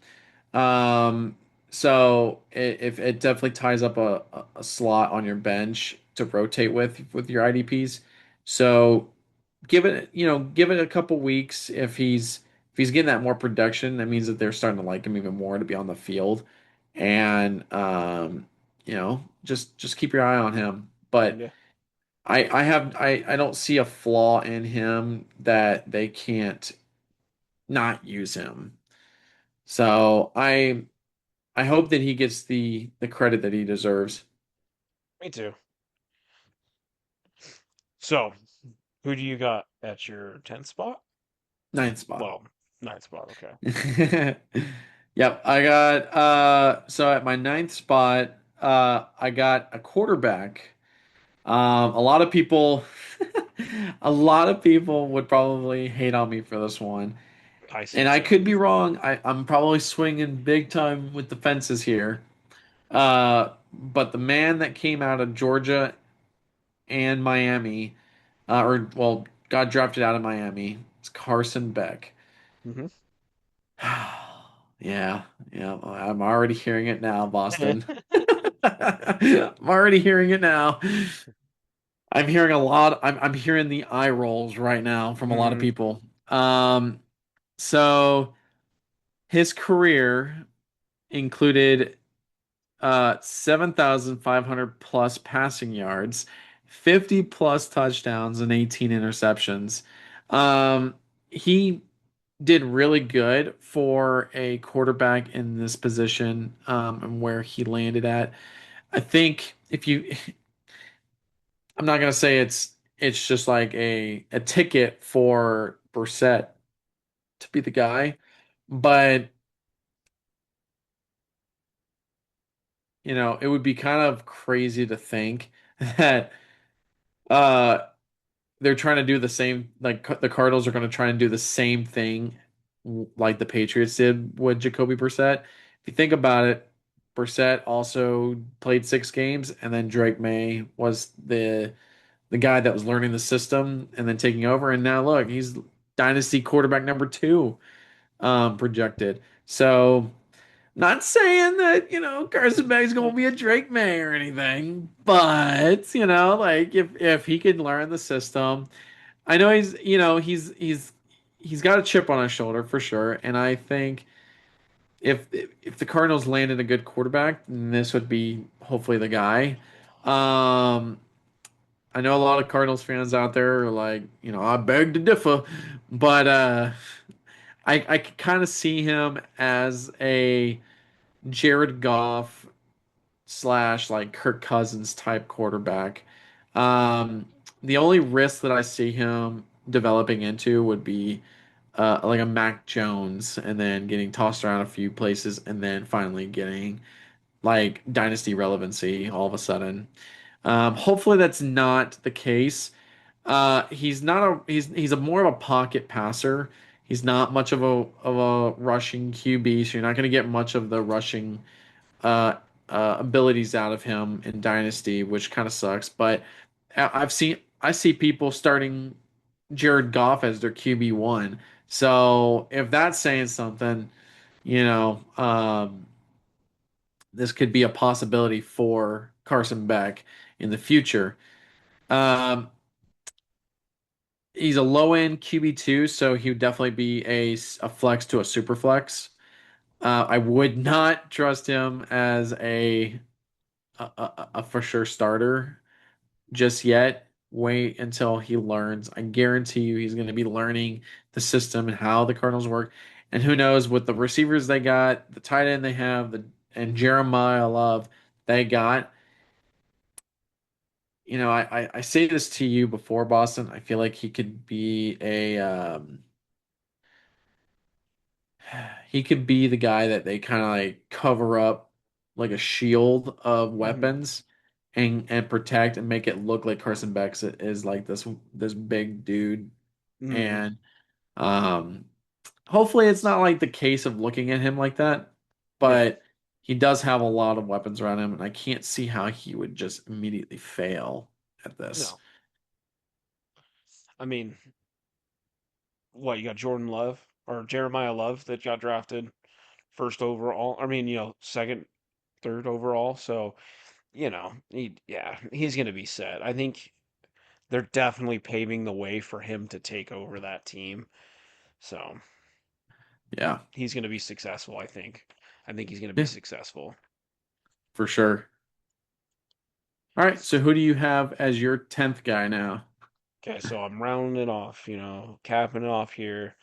Um, so if it definitely ties up a slot on your bench to rotate with your IDPs. So give it a couple weeks. If he's getting that more production, that means that they're starting to like him even more to be on the field. And just keep your eye on him. But Yeah, I don't see a flaw in him that they can't not use him. So I hope that he gets the credit that he deserves. me too. So, who do you got at your 10th spot? Ninth spot. Well, ninth spot. Okay. Yep, I got so at my ninth spot, I got a quarterback. A lot of people a lot of people would probably hate on me for this one. I And say I so. could be wrong. I'm probably swinging big time with the fences here. But the man that came out of Georgia and Miami, or well, got drafted out of Miami, it's Carson Beck. Hmm. Yeah, yeah, I'm already hearing it now, Boston. I'm already hearing it now. I'm hearing a lot. I'm hearing the eye rolls right now from a lot of Hmm. people. So his career included 7,500 plus passing yards, 50 plus touchdowns, and 18 interceptions. Um, he did really good for a quarterback in this position, and where he landed at. I think if you, I'm not gonna say it's just like a ticket for Brissett to be the guy, but it would be kind of crazy to think that uh they're trying to do the same, like the Cardinals are going to try and do the same thing like the Patriots did with Jacoby Brissett. If you think about it, Brissett also played 6 games, and then Drake May was the guy that was learning the system and then taking over. And now look, he's dynasty quarterback number two, projected. So not saying that, Carson Beck's gonna be a Drake May or anything, but like if he could learn the system, I know he's got a chip on his shoulder for sure, and I think if the Cardinals landed a good quarterback, then this would be hopefully the guy. Um, I know a lot of Cardinals fans out there are like, I beg to differ, but I could kind of see him as a Jared Goff slash like Kirk Cousins type quarterback. Um, the only risk that I see him developing into would be like a Mac Jones, and then getting tossed around a few places, and then finally getting like dynasty relevancy all of a sudden. Hopefully that's not the case. He's a more of a pocket passer. He's not much of a rushing QB, so you're not going to get much of the rushing uh, abilities out of him in Dynasty, which kind of sucks. But I see people starting Jared Goff as their QB1. So if that's saying something, you know, um, this could be a possibility for Carson Beck in the future. Um, he's a low end QB2, so he would definitely be a flex to a super flex. I would not trust him as a for sure starter just yet. Wait until he learns. I guarantee you he's going to be learning the system and how the Cardinals work. And who knows, with the receivers they got, the tight end they have, and Jeremiah Love they got. I say this to you before, Boston. I feel like he could be he could be the guy that they kind of like cover up like a shield of Hmm. weapons, and protect and make it look like Carson Beck is like this big dude. Mm, And um hopefully it's not like the case of looking at him like that, yeah. but he does have a lot of weapons around him, and I can't see how he would just immediately fail at this. No. I mean, what, you got Jordan Love or Jeremiah Love that got drafted first overall. I mean, second, third overall. So, he's going to be set. I think they're definitely paving the way for him to take over that team. So, Yeah, he's going to be successful, I think. I think he's going to be yeah, successful. for sure. All right, so who do you have as your 10th guy now? Okay, so I'm rounding it off, capping it off here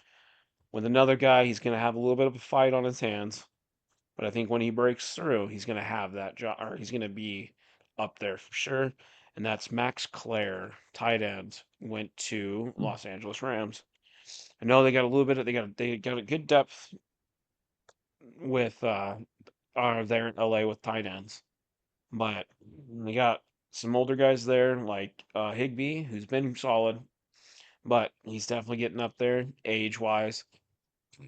with another guy. He's going to have a little bit of a fight on his hands. But I think when he breaks through, he's going to have that job, or he's going to be up there for sure. And that's Max Clare, tight end, went to Los Angeles Rams. I know they got a little bit of they got a good depth with there in LA with tight ends, but they got some older guys there like Higby, who's been solid, but he's definitely getting up there age wise.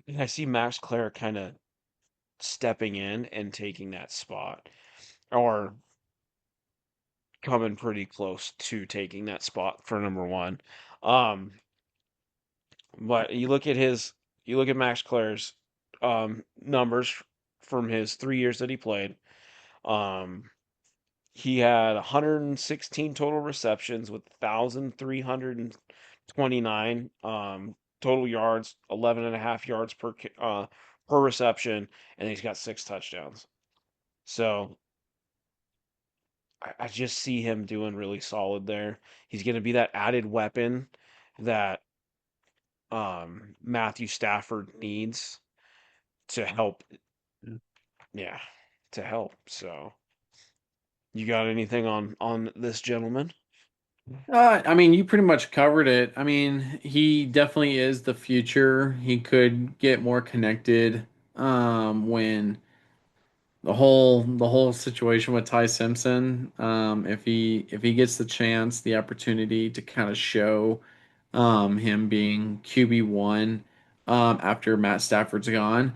And I see Max Clare kind of stepping in and taking that spot, or coming pretty close to taking that spot for number one. Um, but you look at Max Clare's numbers from his 3 years that he played. Um, he had 116 total receptions with 1,329 total yards, 11 and a half yards per reception, and he's got 6 touchdowns. So I just see him doing really solid there. He's going to be that added weapon that Matthew Stafford needs to help. Yeah, to help. So, you got anything on this gentleman? I mean, you pretty much covered it. I mean, he definitely is the future. He could get more connected when the whole situation with Ty Simpson, if he gets the chance, the opportunity to kind of show him being QB1 after Matt Stafford's gone.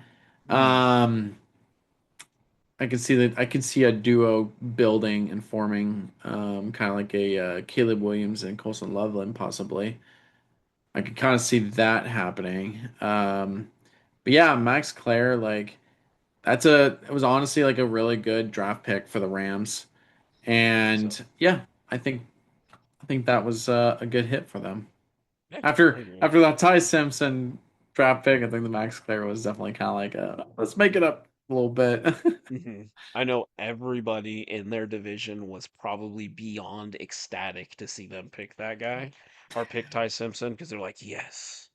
Hmm. Um, I can see a duo building and forming, kind of like a Caleb Williams and Colson Loveland possibly. I could kind of see that happening. But yeah, Max Clare, like it was honestly like a really good draft pick for the Rams. I think so. And yeah, I think that was a good hit for them. Yeah, I agree. After that Ty Simpson draft pick, I think the Max Clare was definitely kind of like let's make it up a little bit. Hmm. I know everybody in their division was probably beyond ecstatic to see them pick that guy or pick Ty Simpson because they're like, yes,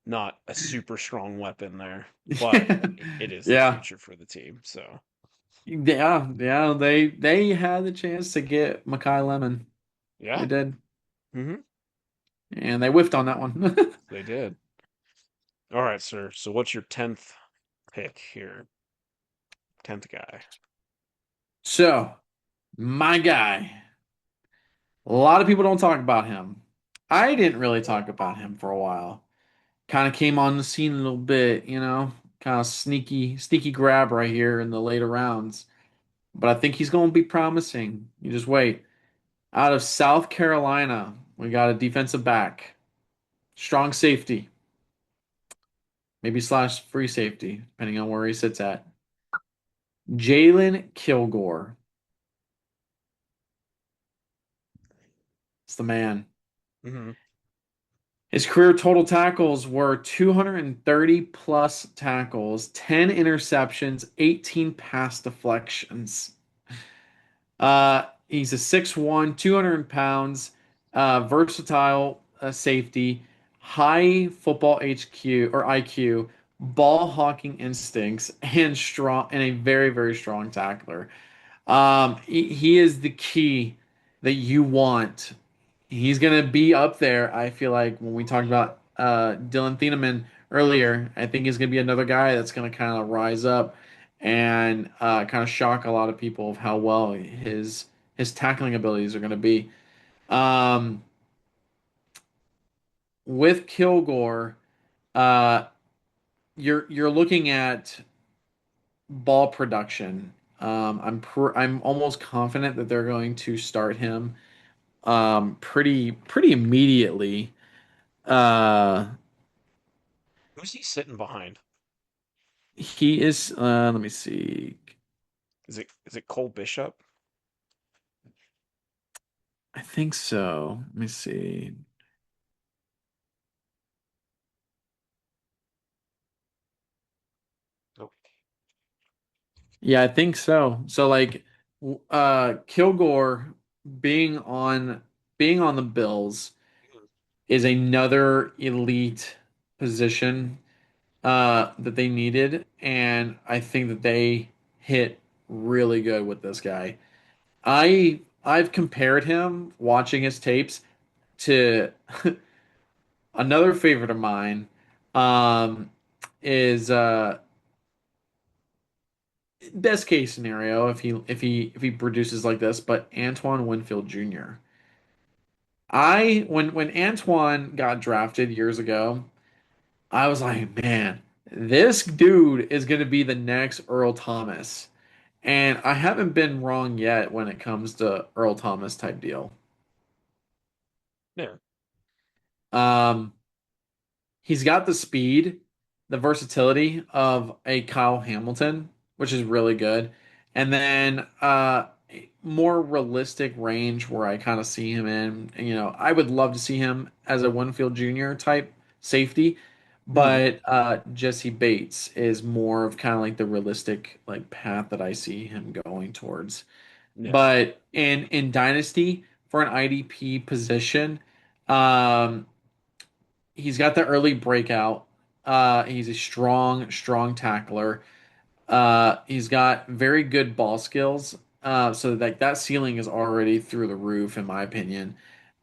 not a super strong weapon there, but it is the Yeah. future for the team. So, Yeah, they had the chance to get Makai Lemon. They yeah, did. hmm, And they whiffed on that one. they did. All right, sir. So, what's your 10th pick here? 10th guy. So, my guy. A lot of people don't talk about him. I didn't really talk about him for a while. Kind of came on the scene a little bit, kind of sneaky grab right here in the later rounds. But I think he's going to be promising. You just wait. Out of South Carolina, we got a defensive back, strong safety, maybe slash free safety, depending on where he sits at. Jalen Kilgore. It's the man. Hmm. His career total tackles were 230 plus tackles, 10 interceptions, 18 pass deflections. He's a 6'1", 200 pounds, versatile safety, high football HQ or IQ, ball hawking instincts, and strong and a very, very strong tackler. He is the key that you want. He's gonna be up there. I feel like when we talked about Dylan Thieneman earlier, I think he's gonna be another guy that's gonna kind of rise up and kind of shock a lot of people of how well his tackling abilities are going to be. Um, with Kilgore, uh, you're looking at ball production. I'm almost confident that they're going to start him pretty immediately. Uh, Who's he sitting behind? he is. Let me see. Is it Cole Bishop? I think so. Let me see. Nope. Yeah, I think so. So like Kilgore being on being on the Bills is another elite position that they needed, and I think that they hit really good with this guy. I've compared him watching his tapes to another favorite of mine is best case scenario if he produces like this, but Antoine Winfield Jr. When Antoine got drafted years ago, I was like, man, this dude is going to be the next Earl Thomas. And I haven't been wrong yet when it comes to Earl Thomas type deal. Yeah. Um, he's got the speed, the versatility of a Kyle Hamilton, which is really good. And then more realistic range where I kind of see him in. And, I would love to see him as a Winfield Jr. type safety, Hmm. but Jesse Bates is more of kind of like the realistic like path that I see him going towards. Yeah. But in Dynasty for an IDP position, um, he's got the early breakout. He's a strong tackler. He's got very good ball skills. So that ceiling is already through the roof, in my opinion.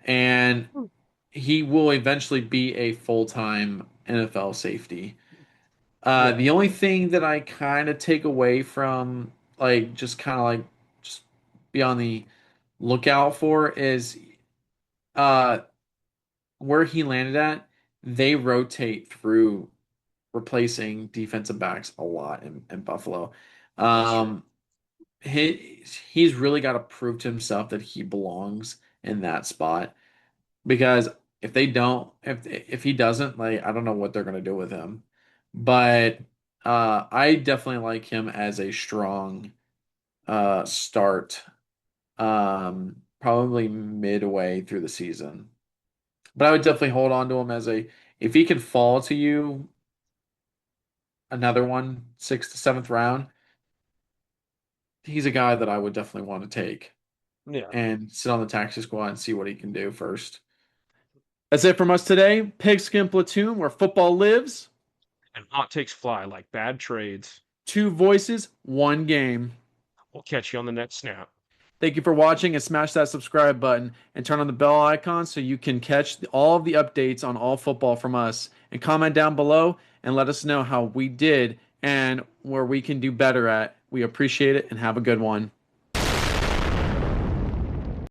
And Hmm. he will eventually be a full-time NFL safety. Yeah. The only thing that I kind of take away from like just kind of like just be on the lookout for is uh where he landed at, they rotate through replacing defensive backs a lot in Buffalo. That's true. Um, he's really got to prove to himself that he belongs in that spot because if he doesn't, like I don't know what they're gonna do with him. But I definitely like him as a strong start, probably midway through the season. But I would definitely hold on to him as a if he can fall to you another one, sixth to seventh round, he's a guy that I would definitely want to take Yeah. and sit on the taxi squad and see what he can do first. That's it from us today. Pigskin Platoon, where football lives. And hot takes fly like bad trades. Two voices, one game. We'll catch you on the next snap. Thank you for watching and smash that subscribe button and turn on the bell icon so you can catch all of the updates on all football from us. And comment down below and let us know how we did and where we can do better at. We appreciate it and have a good one.